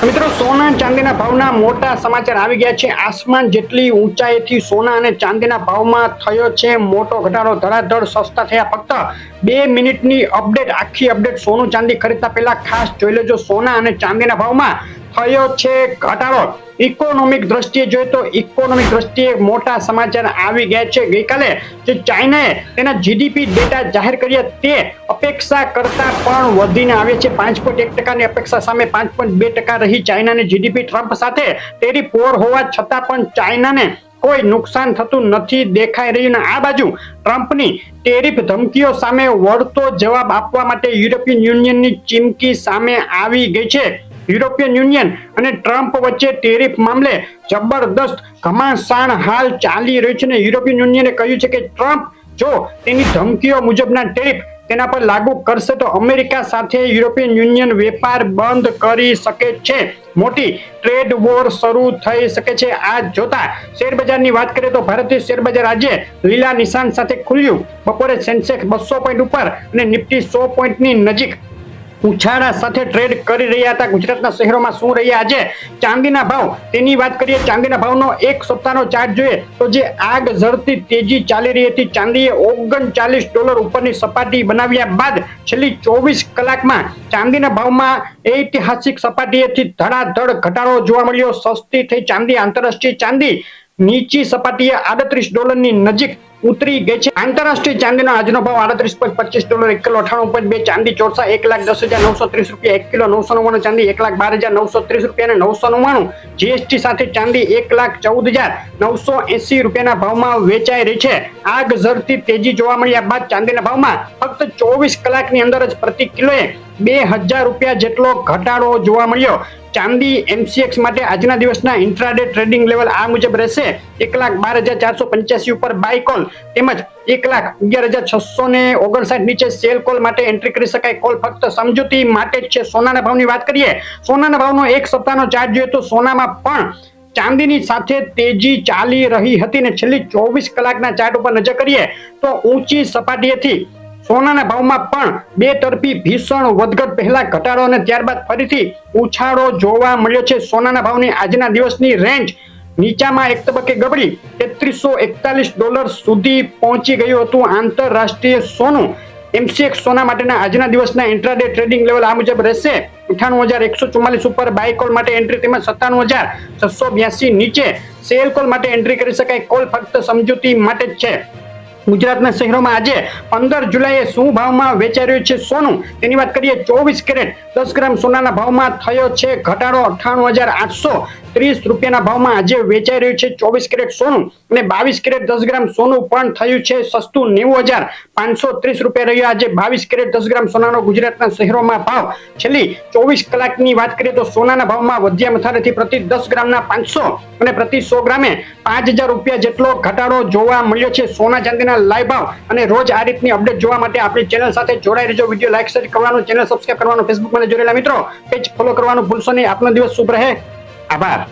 મિત્રો, સોના ચાંદીના ભાવના મોટા સમાચાર આવી ગયા છે। આસમાન જેટલી ઊંચાઈથી સોના અને ચાંદીના ભાવમાં થયો છે મોટો ઘટાડો। ધડાધડ સસ્તા થયા। ફક્ત 2 મિનિટની અપડેટ, આખી અપડેટ સોનું ચાંદી ખરીદતા પહેલા ખાસ જોઈ લેજો। સોના અને ચાંદીના ભાવમાં થયો છે ઘટાડો। ઇકોનોમિક દ્રષ્ટિએ જોઈએ તો ઇકોનોમિક દ્રષ્ટિએ મોટા સમાચાર આવી ગયા છે। ગઈકાલે જે ચાઇનાએ તેના જીડીપી ડેટા જાહેર કર્યા તે અપેક્ષા કરતા પણ વધીને આવે છે। 5.1%ની અપેક્ષા સામે 5.2% રહી ચાઇનાની જીડીપી। ટ્રમ્પ સાથે ટેરિફ વોર હોવા છતાં પણ ચાઇનાને કોઈ નુકસાન થતું નથી દેખાઈ રહ્યું। આ બાજુ ટ્રમ્પની ટેરિફ ધમકીઓ સામે વળતો જવાબ આપવા માટે યુરોપિયન યુનિયનની ચીમકી સામે આવી ગઈ છે। યુરોપિયન યુનિયન અને ટ્રમ્પ વચ્ચે ટેરિફ મામલે જબરદસ્ત ઘમાસાણ હાલ ચાલી રહ્યું છે। યુરોપિયન યુનિયને કહ્યું છે કે ટ્રમ્પ જો તેની ધમકીઓ મુજબના ટેરિફ તેના પર લાગુ કરશે તો અમેરિકા સાથે યુરોપિયન યુનિયન વેપાર બંધ કરી શકે છે। મોટી ટ્રેડ વોર શરૂ થઈ શકે છે। આ જોતા શેર બજારની વાત કરીએ તો ભારતીય શેર બજાર આજે લીલા નિશાન સાથે ખુલ્યું। બપોરે સેન્સેક્સ 200 પોઈન્ટ ઉપર અને નિફ્ટી 100 પોઈન્ટની નજીક ઉછાળા સાથે ટ્રેડ કરી રહ્યા હતા। ગુજરાતના શહેરોમાં શું રહ્યા આજે ચાંદીના ભાવ તેની વાત કરીએ। ચાંદીના ભાવનો એક સપ્તાહનો ચાર્ટ જોઈએ તો જે આગ ઝરતી તેજી ચાલી રહી હતી। ચાંદીએ $39 ઉપરની સપાટી બનાવ્યા બાદ છેલ્લી 24 કલાકમાં ચાંદીના ભાવમાં ઐતિહાસિક સપાટીએથી ધડાધડ ઘટાડો જોવા મળ્યો। સસ્તી થઈ ચાંદી। આંતરરાષ્ટ્રીય ચાંદી નીચી સપાટીએ $38ની નજીક ઉતરી ગઈ છે। આંતરરાષ્ટ્રીય ચાંદીનો આજનો ભાવ $38.25 1 કિલો 98.2। ચાંદી ચોરસા 1,10,930 રૂપિયા 1 કિલો। 999 ચાંદી 1,12,930 રૂપિયા અને 999 જીએસટી સાથે ચાંદી 1,14,980 રૂપિયાના ભાવમાં વેચાઈ રહી છે। આગ ઝરતી તેજી જોવા મળ્યા બાદ ચાંદીના ભાવમાં ફક્ત 24 કલાકની અંદર જ પ્રતિ કિલોએ 2,000 રૂપિયા જેટલો ઘટાડો જોવા મળ્યો। ચાંદી એમસીએક્સ માટે આજના દિવસના ઇન્ટ્રાડે ટ્રેડિંગ લેવલ આ મુજબ રહેશે। 1,12,485 ઉપર બાય કોલ તેમજ 1,11,659 નીચે સેલ કોલ માટે એન્ટ્રી કરી શકાય। કોલ ફક્ત સમજૂતી માટે જ છે। સોનાના ભાવની વાત કરીએ। સોનાના ભાવનો એક સપ્તાહનો ચાર્ટ જોઈએ તો સોનામાં પણ ચાંદીની સાથે તેજી ચાલી રહી હતી ને છેલ્લી 24 કલાકના ચાર્ટ ઉપર નજર કરીએ તો ઊંચી સપાટીએથી સોનાના ભાવમાં પણ બે તરફી ભીષણ વધઘટ, પહેલા ઘટાડો અને ત્યારબાદ ફરીથી ઉછાળો જોવા મળ્યો છે। સોનાના ભાવની આજના દિવસની રેન્જ નીચામાં એક તબક્કે ગબડી $3341 સુધી પહોંચી ગયું હતું। આંતરરાષ્ટ્રીય સોનું એમસીએક્સ સોના માટેના આજના દિવસના ઇન્ટ્રાડે ટ્રેડિંગ લેવલ આ મુજબ રહેશે। 98,144 ઉપર બાય કોલ માટે એન્ટ્રી તેમજ 97,682 નીચે સેલ કોલ માટે એન્ટ્રી કરી શકાય। કોલ ફક્ત સમજૂતી માટે જ છે। ગુજરાતના શહેરોમાં આજે 15 જુલાઈએ શું ભાવમાં વેચાઈ રહ્યું છે સોનું તેની વાત કરીએ। 24 કેરેટ 10 ગ્રામ સોનાના ભાવમાં થયો છે ઘટાડો। 98,830 રૂપિયાના ભાવમાં આજે વેચાઈ રહ્યું છે 24 કેરેટ સોનું અને 22 કેરેટ 10 ગ્રામ સોનું પણ થયું છે સસ્તું। 90,530 રૂપિયા રહ્યો આજે 22 કેરેટ 10 ગ્રામ સોનાનો ગુજરાતના શહેરોમાં ભાવ। છેલ્લી 24 કલાકની વાત કરીએ તો સોનાના ભાવમાં વધ્યા મથારેથી પ્રતિ 10 ગ્રામના 500 અને પ્રતિ 100 ગ્રામે 5,000 રૂપિયા જેટલો ઘટાડો જોવા મળ્યો છે। સોના ચાંદીના લાઈવ ભાવ અને રોજ આ રીતની અપડેટ જોવા માટે આપણી ચેનલ સાથે જોડાઈ રહેજો। વિડીયો લાઈક શેર કરવાનું, ચેનલ સબસ્ક્રાઇબ કરવાનું, ફેસબુકમાં જોડેલા મિત્રો પેજ ફોલો કરવાનું ભૂલશો નહીં। આપનો દિવસ શુભ રહે। આભાર।